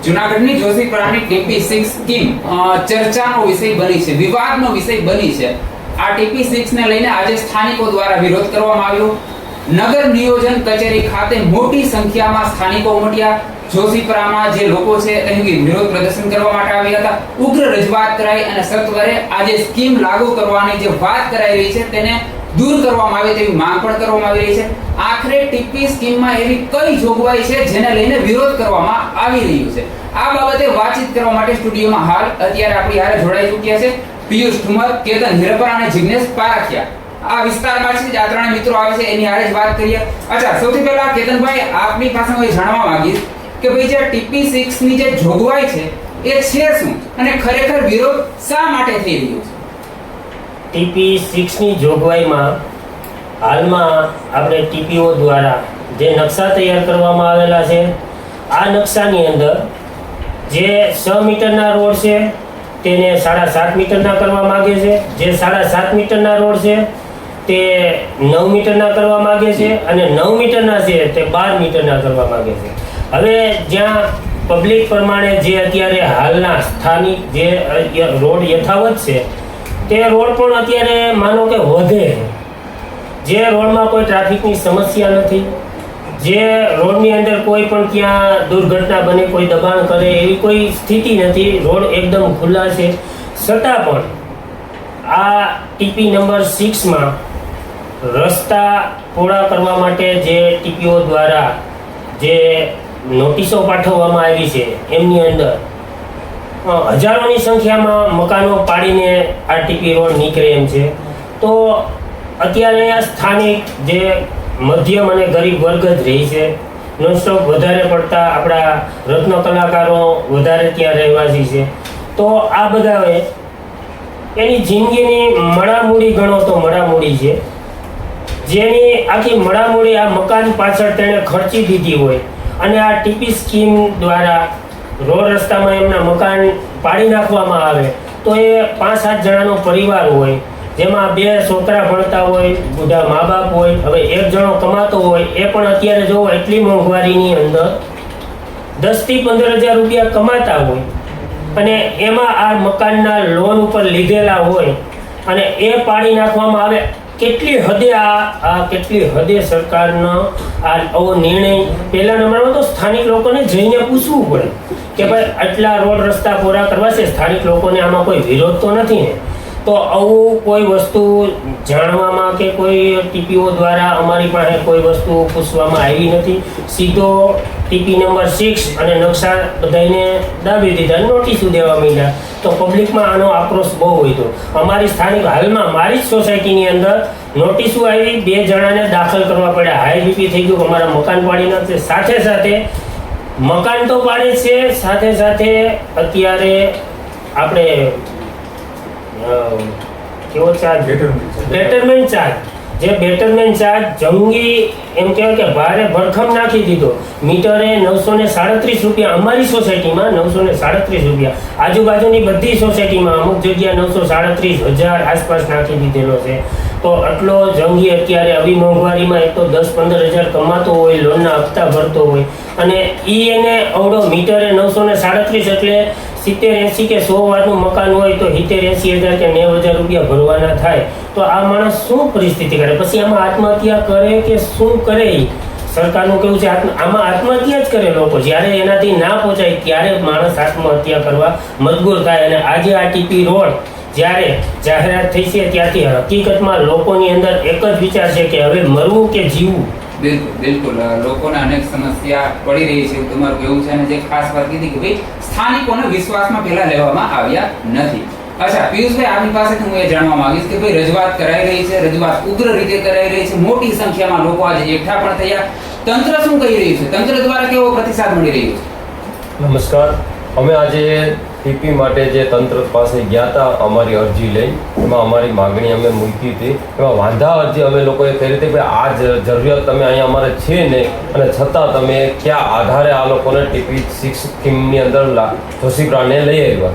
જૂનાગઢની જોશીપુરાની ટીપી6 સ્કીમ ચર્ચાનો વિષય બની છે, વિવાદનો વિષય બની છે। આ ટીપી6 ને લઈને આજે સ્થાનિકો દ્વારા વિરોધ કરવામાં આવ્યો। નગર નિયોજન કચેરી ખાતે મોટી સંખ્યામાં સ્થાનિકો ઉમટ્યા। જોશીપુરામાં જે લોકો છે અહીં વિરોધ પ્રદર્શન કરવા માટે આવ્યા હતા। ઉગ્ર રજૂઆત કરાઈ અને સત્વરે આજે સ્કીમ લાગુ કરવાની જે વાત કરાઈ રહી છે તેને દૂર કરવામાં આવે તેવી માંગ પણ કરવામાં આવી રહી છે। આખરે ટીપી સ્કીમમાં એવી કઈ જોગવાઈ છે જેને લઈને વિરોધ કરવામાં આવી રહ્યો છે, આ બાબતે વાતચીત કરવા માટે સ્ટુડિયોમાં હાલ અત્યારે આપણી હારે જોડાઈ ચૂક્યા છે પિયુષ ઠુમર, કેતન હિરપરા અને જિગ્નેશ પારખિયા। આ વિસ્તારમાં છે આ ત્રણે મિત્રો આવે છે એની હારે જ વાત કરીએ। અચ્છા, સૌથી પહેલા કેતનભાઈ આપની પાસે હું જાણવા માંગીશ કે ભાઈ જે ટીપી6 ની જે જોગવાઈ છે એ છે શું અને ખરેખર વિરોધ શા માટે થઈ રહ્યો છે? ટીપી6 ની જોગવાઈમાં હાલમાં આપણે ટીપીઓ દ્વારા જે નકશા તૈયાર કરવામાં આવેલા છે, આ નકશાની અંદર જે 6 મીટરના રોડ છે તેને 7.5 મીટરના કરવા માંગે છે, જે 7.5 મીટરના રોડ છે તે 9 મીટરના કરવા માંગે છે અને 9 મીટરના છે તે 12 મીટરના કરવા માંગે છે। હવે જ્યાં પબ્લિક પ્રમાણે જે અત્યારે હાલના સ્થાનિક જે રોડ યથાવત છે તે રોડ પણ અત્યારે માનો કે વધે, જે રોડમાં કોઈ ટ્રાફિકની સમસ્યા નથી, જે રોડની અંદર કોઈ પણ ત્યાં દુર્ઘટના બને, કોઈ દબાણ કરે એવી કોઈ સ્થિતિ નથી, રોડ એકદમ ખુલ્લા છે। છતાં પણ આ ટીપી નંબર 6માં રસ્તા પહોળા કરવા માટે જે ટીપીઓ દ્વારા જે નોટિસો પાઠવવામાં આવી છે એમની અંદર હજારોની સંખ્યામાં મકાનો પાડીને આ ટીપી રોડ નીકળે એમ છે। તો અત્યારે અહીંયા સ્થાનિક જે મધ્યમ અને ગરીબ વર્ગ જ રહી છે, નોનસ્ટોપ વધારે પડતા આપણા રત્ન કલાકારો વધારે ત્યાં રહેવાસી છે। તો આ બધાએ એની જિંદગીની મળામૂડી ગણો તો મળામૂડી છે, જેની આખી મળામૂડી આ મકાન પાછળ તેણે ખર્ચી દીધી હોય અને આ ટીપી સ્કીમ દ્વારા રોડ રસ્તામાં એમના મકાન પાડી નાખવામાં આવે તો એ 5-7 જણાનો પરિવાર હોય, જેમાં 2 છોકરા ભણતા હોય, બુઢા મા બાપ હોય, હવે 1 જણો કમાતો હોય, એ પણ અત્યારે જોવો એટલી મોંઘવારીની અંદર 10 થી 15,000 રૂપિયા કમાતા હોય અને એમાં આ મકાનના લોન ઉપર લીધેલા હોય અને એ પાડી નાખવામાં આવે। કેટલી હદે સરકારનો આવો નિર્ણય પહેલા નંબરમાં તો સ્થાનિક લોકોને જઈને પૂછવું પડે કે ભાઈ આટલા રોડ રસ્તા પૂરા કરવા છે, સ્થાનિક લોકોને આમાં કોઈ વિરોધ તો નથી ને? તો આવું કોઈ વસ્તુ જાણવામાં કે કોઈ ટીપીઓ દ્વારા અમારી પાસે કોઈ વસ્તુ પૂછવામાં આવી નથી। સીધો ટીપી નંબર 6 અને નકશા બધાને દાબી દીધા, નોટિસો દેવા માંડ્યા। તો પબ્લિકમાં આનો આક્રોશ બહુ હોય। તો અમારી સ્થાનિક હાલમાં મારી જ સોસાયટીની અંદર નોટિસો આવી, 2 જણાને દાખલ કરવા પડ્યા, હાઈ બીપી થઈ ગયું, અમારા મકાન પાડી નાખશે। સાથે સાથે મકાન તો પાડે છે, સાથે સાથે અત્યારે આપણે કેવો ચાર્જ, બેટરમેન્ટ ચાર્જ, જે બેટરમેન્ટ ચાર્જ જંગી એમ કહેવાય કે ભારે ભરખમ નાખી દીધો। મીટરે 937 રૂપિયા અમારી સોસાયટીમાં, 937 રૂપિયા, આજુબાજુની બધી સોસાયટીમાં અમુક જગ્યા 937,000 આસપાસ નાખી દીધેલો છે। તો આટલો જંગી અત્યારે આવી મોંઘવારીમાં એક તો 10-15,000 કમાતો હોય, લોનના હપ્તા ભરતો હોય અને એને અવડો મીટરે 937 એટલે 70-80 કે 100 વારનું મકાન હોય તો 70-80,000 કે 90,000 રૂપિયા ભરવાના થાય। તો આ માણસ શું પરિસ્થિતિ કરે? પછી આમાં આત્મહત્યા કરે કે શું કરે? સરકારનું કેવું છે આમાં આત્મહત્યા જ કરે લોકો, જ્યારે એનાથી ના પહોંચાય ત્યારે માણસ આત્મહત્યા કરવા મજબૂર થાય। અને આજે આ ટીપી રોડ જ્યારે જાહેરાત થઈ છે ત્યાંથી હકીકતમાં લોકોની અંદર એક જ વિચાર છે કે હવે મરવું કે જીવવું। બિલકુલ લોકોને અનેક સમસ્યા પડી રહી છે તમારું કેવું છે, અને જે ખાસ વાત કીધી કે ભાઈ સ્થાનિકોને વિશ્વાસમાં પહેલા લેવામાં આવ્યા નથી। અચ્છા પિયુષભાઈ, આપની પાસેથી હું એ જાણવા માંગીશ કે ભાઈ રજૂઆત કરાઈ રહી છે, રજૂઆત ઉગ્ર રીતે કરાઈ રહી છે, મોટી સંખ્યામાં લોકો આજે એકઠા પણ થયા, તંત્ર શું કહી રહ્યું છે? તંત્ર દ્વારા કેવો પ્રતિસાદ મળી રહ્યો છે? નમસ્કાર, અમે આજે ટીપી માટે જે તંત્ર પાસે ગયા હતા અમારી અરજી લઈ, એમાં અમારી માગણી અમે મૂકી હતી, એમાં વાંધા અરજી અમે લોકોએ કરી હતી કે આ જરૂરિયાત તમે અહીંયા અમારે છે ને, અને છતાં તમે કયા આધારે આ લોકોને ટીપી6 સ્કીમની અંદર જોશીપુરાને લઈ આવ્યા?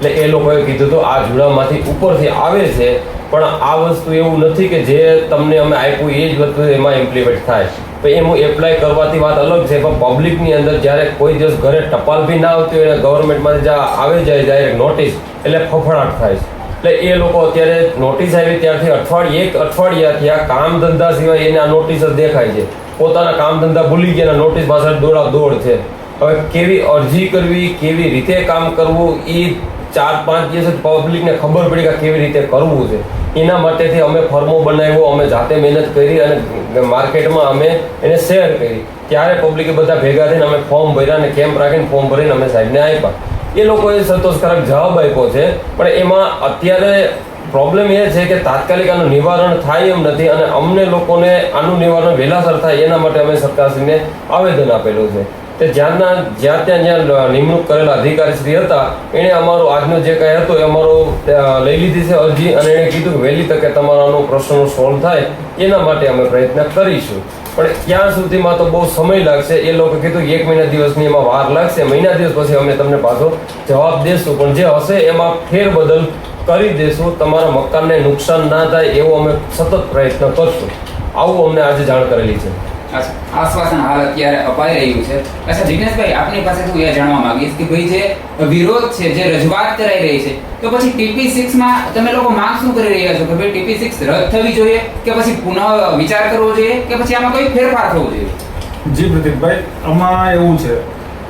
એટલે એ લોકોએ કીધું હતું આ જુડામાંથી ઉપરથી આવે છે, પણ આ વસ્તુ એવું નથી કે જે તમને અમે આપ્યું એ જ વસ્તુ એમાં ઇમ્પ્લિમેન્ટ થાય। તો એમાં એપ્લાય કરવાથી વાત અલગ છે, પણ પબ્લિકની અંદર જ્યારે કોઈ દિવસ ઘરે ટપાલ બી ના આવતી હોય અને ગવર્મેન્ટમાંથી જ્યાં આવે જાય ડાયરેક્ટ નોટિસ એટલે ફફડાટ થાય છે. એટલે એ લોકો અત્યારે નોટિસ આવી ત્યારથી એક અઠવાડિયાથી આ કામ ધંધા સિવાય એને આ નોટિસ જ દેખાય છે. પોતાના કામ ધંધા ભૂલી ગયા નોટિસ પાછળ દોડ છે. હવે કેવી અરજી કરવી, કેવી રીતે કામ કરવું, એ 4-5 દિવસ પબ્લિકને ખબર પડી કે કેવી રીતે કરવું છે. એના માટેથી અમે ફોર્મો બનાવ્યો, અમે જાતે મહેનત કરી અને માર્કેટમાં અમે એને શેર કરી. ત્યારે પબ્લિકે બધા ભેગા થઈને અમે ફોર્મ ભર્યા અને કેમ્પ રાખીને ફોર્મ ભરીને અમે સાહેબને આપ્યા. એ લોકોએ સંતોષકારક જવાબ આપ્યો છે, પણ એમાં અત્યારે પ્રોબ્લેમ એ છે કે તાત્કાલિક આનું નિવારણ થાય એમ નથી અને અમને લોકોને આનું નિવારણ વહેલાસર થાય એના માટે અમે સરકારશ્રીને આવેદન આપેલું છે. તે જ્યાં નિમણૂક કરેલા અધિકારીશ્રી હતા એણે અમારો આજનો જે કંઈ હતો એ અમારો લઈ લીધી છે અરજી, અને એણે કીધું કે વહેલી તકે તમારાનો પ્રશ્નનો સોલ્વ થાય એના માટે અમે પ્રયત્ન કરીશું. પણ ક્યાં સુધીમાં તો બહુ સમય લાગશે. એ લોકો કીધું કે 1 મહિના દિવસની એમાં વાર લાગશે, મહિના દિવસ પછી અમે તમને પાછો જવાબ દેશું, પણ જે હશે એમાં ફેરબદલ કરી દેશું, તમારા મકાનને નુકસાન ના થાય એવો અમે સતત પ્રયત્ન કરશું. આવું અમને આજે જાણ કરેલી છે. અચ્છા, આશ્વાસન હાલ અત્યારે અપાઈ રહ્યું છે. અચ્છા જિગ્નેશભાઈ, આપની પાસેથી હું એ જાણવા માંગીશ કે ભાઈ જે વિરોધ છે, જે રજૂઆત કરાઈ રહી છે, તો પછી TP6 માં તમે લોકો માંગ શું કરી રહ્યા છો કે ભાઈ TP6 રદ થવી જોઈએ કે પછી પુનઃ વિચાર કરવો જોઈએ કે પછી આમાં કોઈ ફેરફાર થવો જોઈએ? જી પ્રતિકભાઈ, આમાં એવું છે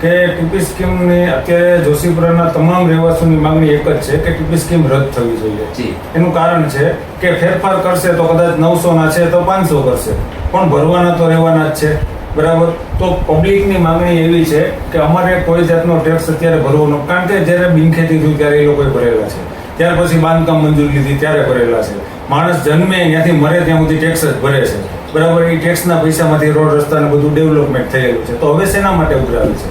કે ટીપી સ્કીમની અત્યારે જોશીપુરાના તમામ રહેવાસીઓની માંગણી એક જ છે કે ટીપી સ્કીમ રદ થવી જોઈએ. જી. એનું કારણ છે કે ફેરફાર કરશે તો કદાચ 900 ના છે તો 500 કરશે, પણ ભરવાના તો રહેવાના જ છે. બરાબર. તો પબ્લિકની માંગણી એવી છે કે અમારે કોઈ જાતનો ટેક્સ અત્યારે ભરવો ન, કારણ કે જ્યારે બિનખેતી થયું ત્યારે એ લોકોએ ભરેલા છે, ત્યાર પછી બાંધકામ મંજૂરી લીધી ત્યારે ભરેલા છે. માણસ જન્મે ત્યાંથી મરે ત્યાં સુધી ટેક્સ જ ભરે છે. બરાબર. એ ટેક્સના પૈસામાંથી રોડ રસ્તા ને બધું ડેવલપમેન્ટ થયેલું છે. તો હવે શેના માટે ઉઘરાવે છે?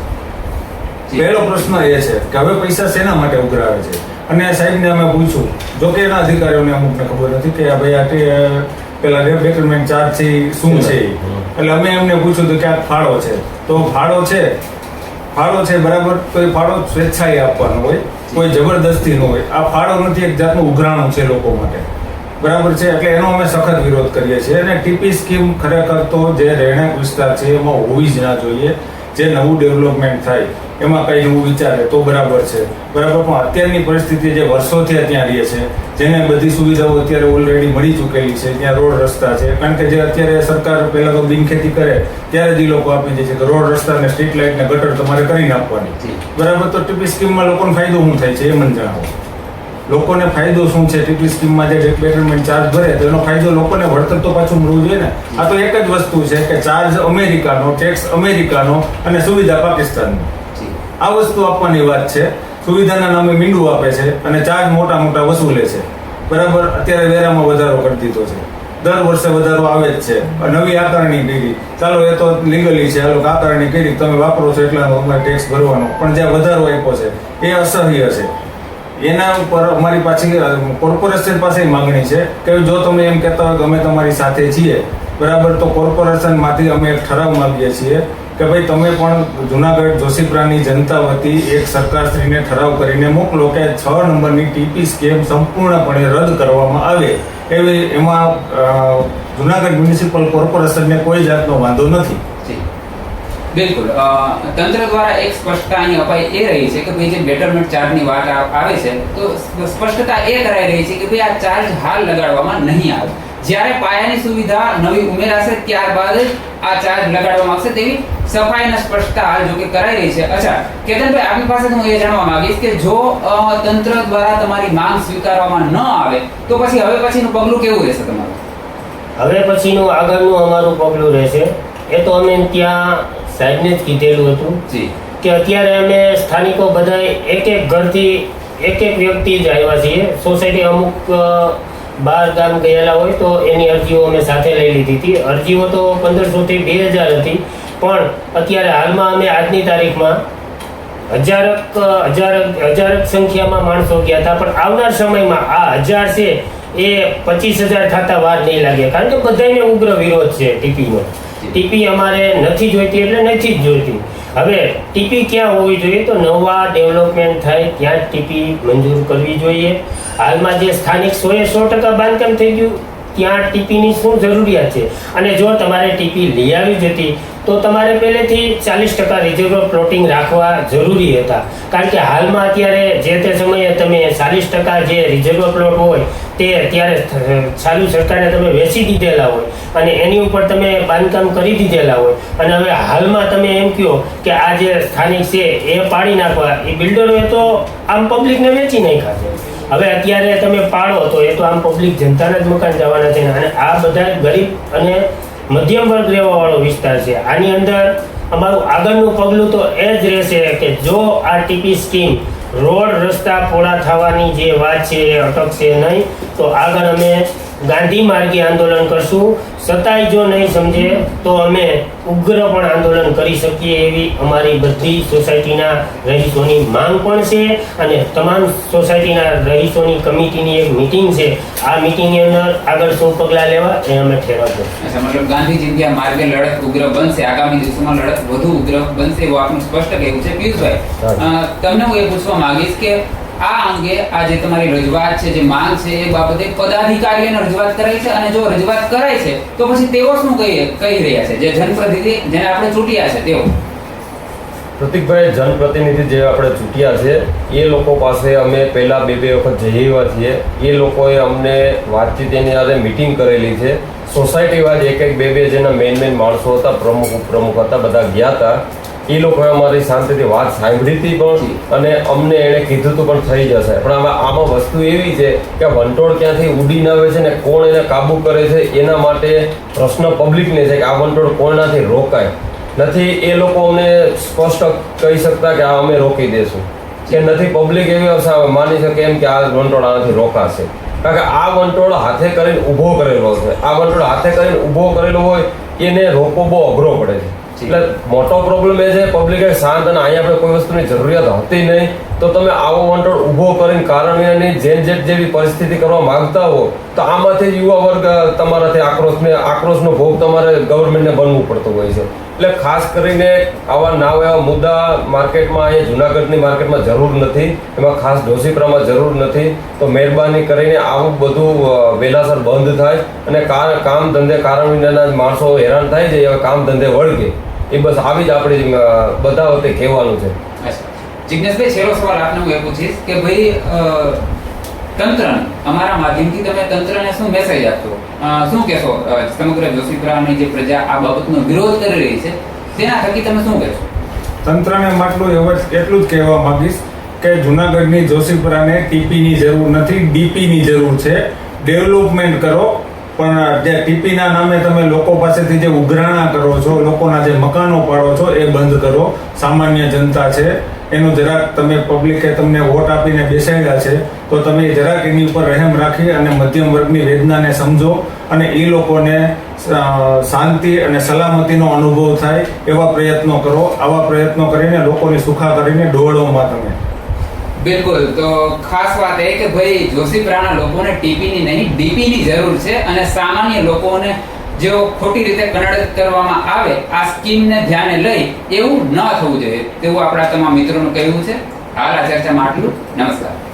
પહેલો પ્રશ્ન એ છે કે હવે પૈસા શેના માટે ઉઘરાવે છે? અને સાહેબને અમે પૂછ્યું, જો કે એના અધિકારીઓને અમુકને ખબર નથી કે ભાઈ આ પેલા બેટરમેન્ટ ચાર્જ છે ઈ શું છે. એટલે અમે એમને પૂછ્યું તો કે આ ફાળો છે. તો ફાળો છે બરાબર, તો એ ફાળો સ્વેચ્છાએ આપવાનો હોય, કોઈ જબરદસ્તી ન હોય. આ ફાળો નથી, એક જાતનું ઉઘરાણું છે લોકો માટે. બરાબર છે. એટલે એનો અમે સખત વિરોધ કરીએ છીએ. અને ટીપી સ્કીમ ખરેખર તો જે રહેણાંક વિસ્તાર છે એમાં હોવી જ ના જોઈએ. જે નવું ડેવલપમેન્ટ થાય એમાં કંઈ નવું વિચારે તો બરાબર છે. બરાબર. પણ અત્યારની પરિસ્થિતિ જે વર્ષોથી ત્યાં રહે છે, જેને બધી સુવિધાઓ અત્યારે ઓલરેડી મળી ચૂકેલી છે, ત્યાં રોડ રસ્તા છે, કારણ કે જે અત્યારે સરકાર પહેલાં તો બિનખેતી કરે ત્યારે જ એ લોકો આપી દે છે કે રોડ રસ્તા ને સ્ટ્રીટ લાઇટ ને ગટર તમારે કરીને આપવાની. બરાબર. તો ટીપી સ્કીમમાં લોકોને ફાયદો શું થાય છે એ મને જણાવો. લોકોને ફાયદો શું છે? ટીપી સ્કીમમાં જે બેટરમેન્ટ ચાર્જ ભરે તો એનો ફાયદો લોકોને વળતર તો પાછું મળવું જોઈએ ને. આ તો એક જ વસ્તુ છે કે ચાર્જ અમેરિકાનો, ટેક્સ અમેરિકાનો અને સુવિધા પાકિસ્તાનની. આ વસ્તુ આપવાની વાત છે. સુવિધાના નામે મીંડું આપે છે અને ચાર્જ મોટા મોટા વસૂલે છે. બરાબર. અત્યારે વેરામાં વધારો કરી દીધો છે, દર વર્ષે વધારો આવે જ છે. નવી આકારણી કરી, ચાલો એ તો લીગલી છે, હાલો આકારણી કરી, તમે વાપરો છો એટલાનો અમારે ટેક્સ ભરવાનો, પણ જ્યાં વધારો આપ્યો છે એ અસહ્ય છે. એના ઉપર અમારી પાછી કોર્પોરેશન પાસે માંગણી છે કે જો તમે એમ કહેતા હોય કે અમે તમારી સાથે છીએ, બરાબર, તો કોર્પોરેશનમાંથી અમે એક ઠરાવ માંગીએ છીએ કે ભાઈ તમે પણ જુનાગઢ જોશીપુરાની જનતા વતી એક સરકારશ્રીને ઠરાવ કરીને મોકલો કે 6 નંબરની ટીપી સ્કીમ સંપૂર્ણપણે રદ કરવામાં આવે. એવી એમાં જુનાગઢ મ્યુનિસિપલ કોર્પોરેશનને કોઈ જાતનો વાંધો નથી. બિલકુલ. તંત્ર દ્વારા એક સ્પષ્ટતા અહીં અપાઈ એ રહી છે કે ભાઈ જે બેટરમેન્ટ ચાર્જની વાત આવે છે તો સ્પષ્ટતા એ કરાઈ રહી છે કે ભાઈ આ ચાર્જ હાલ લગાડવામાં નહીં આવે. જ્યારે પાયાની સુવિધા નવી ઉમેરાશે ત્યારબાદ જ આ ચાર્જ લગાડવામાં આવશે તેવી સફાઈના સ્પષ્ટતા હાલ જો કે કરાઈ રહી છે. અચ્છા કેતનભાઈ, આપની પાસે હું એ જાણવા માંગીશ કે જો તંત્ર દ્વારા તમારી માંગ સ્વીકારવામાં ન આવે તો પછી હવે પછીનું પગલું કેવું રહેશે તમારું? હવે પછીનું આગળનું અમારું પગલું રહેશે એ તો અમે ત્યાં સાહેબને જ કીધેલું હતું કે અત્યારે અમે સ્થાનિકો બધા એક ઘરથી એક વ્યક્તિ જ આવ્યા છીએ. સોસાયટી અમુક બહાર ગામ ગયેલા હોય તો એની અરજીઓ અમે સાથે લઈ લીધી હતી. અરજીઓ તો 1500 થી 2000 હતી, પણ અત્યારે હાલમાં અમે આજની તારીખમાં હજારક સંખ્યામાં માણસો ગયા હતા, પણ આવનાર સમયમાં આ 1000 છે એ 25000 થતા વાર નહીં લાગે, કારણ કે બધાને ઉગ્ર વિરોધ છે ટીપીનો. ટીપી અમારે નથી જોઈતી એટલે નથી જ જોઈતી. હવે ટીપી ક્યાં હોવી જોઈએ તો નવા ડેવલપમેન્ટ થાય ત્યાં જ ટીપી મંજૂર કરવી જોઈએ. હાલમાં જે સ્થાનિક 100% બાંધકામ થઈ ગયું ત્યાં ટીપીની શું જરૂરિયાત છે, અને જો તમારે ટીપી લઈ આવી જ હતી તો તમારે પહેલેથી 40% રિઝર્વ પ્લોટિંગ રાખવા જરૂરી હતા. કારણ કે હાલમાં અત્યારે જે તે સમયે તમે 40% જે રિઝર્વ પ્લોટ હોય તે અત્યારે ચાલુ સરકારે તમે વેચી દીધેલા હોય અને એની ઉપર તમે બાંધકામ કરી દીધેલા હોય, અને હવે હાલમાં તમે એમ કહો કે આ જે સ્થાનિક છે એ પાડી નાખવા, એ બિલ્ડરોએ તો આમ પબ્લિકને વેચી નાખ્યા છે. હવે અત્યારે તમે પાડો તો એ તો આમ પબ્લિક જનતાના જ મકાન જવાના છે, અને આ બધા ગરીબ અને મધ્યમ વર્ગ રહેવાવાળો વિસ્તાર છે. આની અંદર અમારું આગળનું પગલું તો એ જ રહેશે કે જો આ ટીપી સ્કીમ રોડ રસ્તા પહોળા થવાની જે વાત છે એ અટકશે નહીં તો આગળ અમે ગાંધી માર્ગે આંદોલન કરશું. છતાંય જો નહીં સમજે તો અમે ઉગ્ર પણ આંદોલન કરી શકીએ એવી અમારી બધી સોસાયટીના રહીશોની માંગ પણ છે, અને તમામ સોસાયટીના રહીશોની કમિટીની એક મિટિંગ છે. આ મિટિંગની અંદર આગળ શું પગલાં લેવા એ અમે ઠેરવશું. અચ્છા, મતલબ ગાંધી જગ્યા માર્ગે લડત ઉગ્ર બનશે, આગામી દિવસોમાં લડત વધુ ઉગ્ર બનશે એવું આપનું સ્પષ્ટ કહેવું છે. પિયુષભાઈ, તમને હું એ પૂછવા માંગીશ કે આ અંગે આ જે તમારી રજૂઆત છે, જે માંગ છે, એ બાબતે પદાધિકારીઓને રજૂઆત કરાઈ છે, અને જો રજૂઆત કરાય છે તો પછી તેઓ શું કહી રહ્યા છે, જે જનપ્રતિનિધિ જેને આપણે ચૂંટ્યા છે તેઓ? પ્રતિકભાઈ, જનપ્રતિનિધિ જે આપણે ચૂંટ્યા છે એ લોકો પાસે અમે પહેલા બે વખત જઈ આવ્યા છીએ. એ લોકોએ અમને વાતચીત એની સાથે મિટિંગ કરેલી છે. સોસાયટી વાઇઝ એક બે જેના મેઇન માણસો હતા, પ્રમુખ ઉપપ્રમુખ હતા, બધા ગયા હતા. એ લોકોએ અમારી શાંતિથી વાત સાંભળી હતી પણ, અને અમને એણે કીધું હતું પણ થઈ જશે. પણ હવે આમાં વસ્તુ એવી છે કે વંટોળ ક્યાંથી ઉડીને આવે છે ને કોણ એને કાબુ કરે છે એના માટે પ્રશ્ન પબ્લિકને છે કે આ વંટોળ કોણાથી રોકાય નથી. એ લોકો અમને સ્પષ્ટ કહી શકતા કે આ અમે રોકી દેશું, કે નથી પબ્લિક એવી માની શકે એમ કે આ વંટોળ આનાથી રોકાશે. કારણ કે આ વંટોળ હાથે કરીને ઊભો કરેલો છે. આ વંટોળ હાથે કરીને ઊભો કરેલો હોય એને રોકવો બહુ અઘરો પડે છે. એટલે મોટો પ્રોબ્લેમ એ છે પબ્લિકે શાંત, અને અહીંયા આપણે કોઈ વસ્તુની જરૂરિયાત હતી નહીં તો તમે આવો વંટોળ ઊભો કરીને કારણની જેવી પરિસ્થિતિ કરવા માંગતા હો તો આમાંથી યુવા વર્ગ તમારાથી આક્રોશનો ભોગ તમારે ગવર્મેન્ટને બનવું પડતું હોય છે. એટલે ખાસ કરીને આવા એવા મુદ્દા માર્કેટમાં, અહીંયા જુનાગઢની માર્કેટમાં જરૂર નથી, એમાં ખાસ ઢોસીપરામાં જરૂર નથી. તો મહેરબાની કરીને આવું બધું વહેલાસર બંધ થાય અને કામ ધંધે કારણ વિનાના માણસો હેરાન થાય છે, હવે કામ ધંધે વળગે. એ બસ આવી જ આપણે બધા વખતે કહેવાનું છે. જિજ્ઞેશભાઈ, છેલ્લો સવાલ આપને હું એ પૂછીશ કે ભાઈ તંત્રને, અમારા માધ્યમથી તમે તંત્રને શું મેસેજ આપશો, શું કહેશો? સમગ્ર જોશીપુરાની જે પ્રજા આ બાબતનો વિરોધ કરી રહી છે તેના થકી તમે શું કહેશો? તંત્રને માટલું એટલું જ કહેવા માંગીશ કે જુનાગઢની જોશીપુરાને ટીપીની જરૂર નથી, ડીપીની જરૂર છે. ડેવલપમેન્ટ કરો, પણ જે ટીપીના નામે તમે લોકો પાસેથી જે ઉઘરાણા કરો છો, લોકોના જે મકાનો પાડો છો એ બંધ કરો. સામાન્ય જનતા છે એનું જરાક તમે પબ્લિકે તમને વોટ આપીને બેસાડ્યા છે તો તમે જરાક એની ઉપર રહેમ રાખી અને મધ્યમ વર્ગની વેદનાને સમજો, અને એ લોકોને શાંતિ અને સલામતીનો અનુભવ થાય એવા પ્રયત્નો કરો. આવા પ્રયત્નો કરીને લોકોની સુખાકારીને ડોળોમાં તમે. બિલકુલ. તો ખાસ વાત એ કે ભાઈ જોશીપુરાના લોકોને ટીપીની નહીં ડીપીની જરૂર છે, અને સામાન્ય લોકોને જો ખોટી રીતે કનડગત કરવામાં આવે આ સ્કીમને ધ્યાને લઈ એવું ન થવું જોઈએ તેવું આપણા તમામ મિત્રોનું કહેવું છે. હાલ આ ચર્ચામાં આટલું. નમસ્કાર.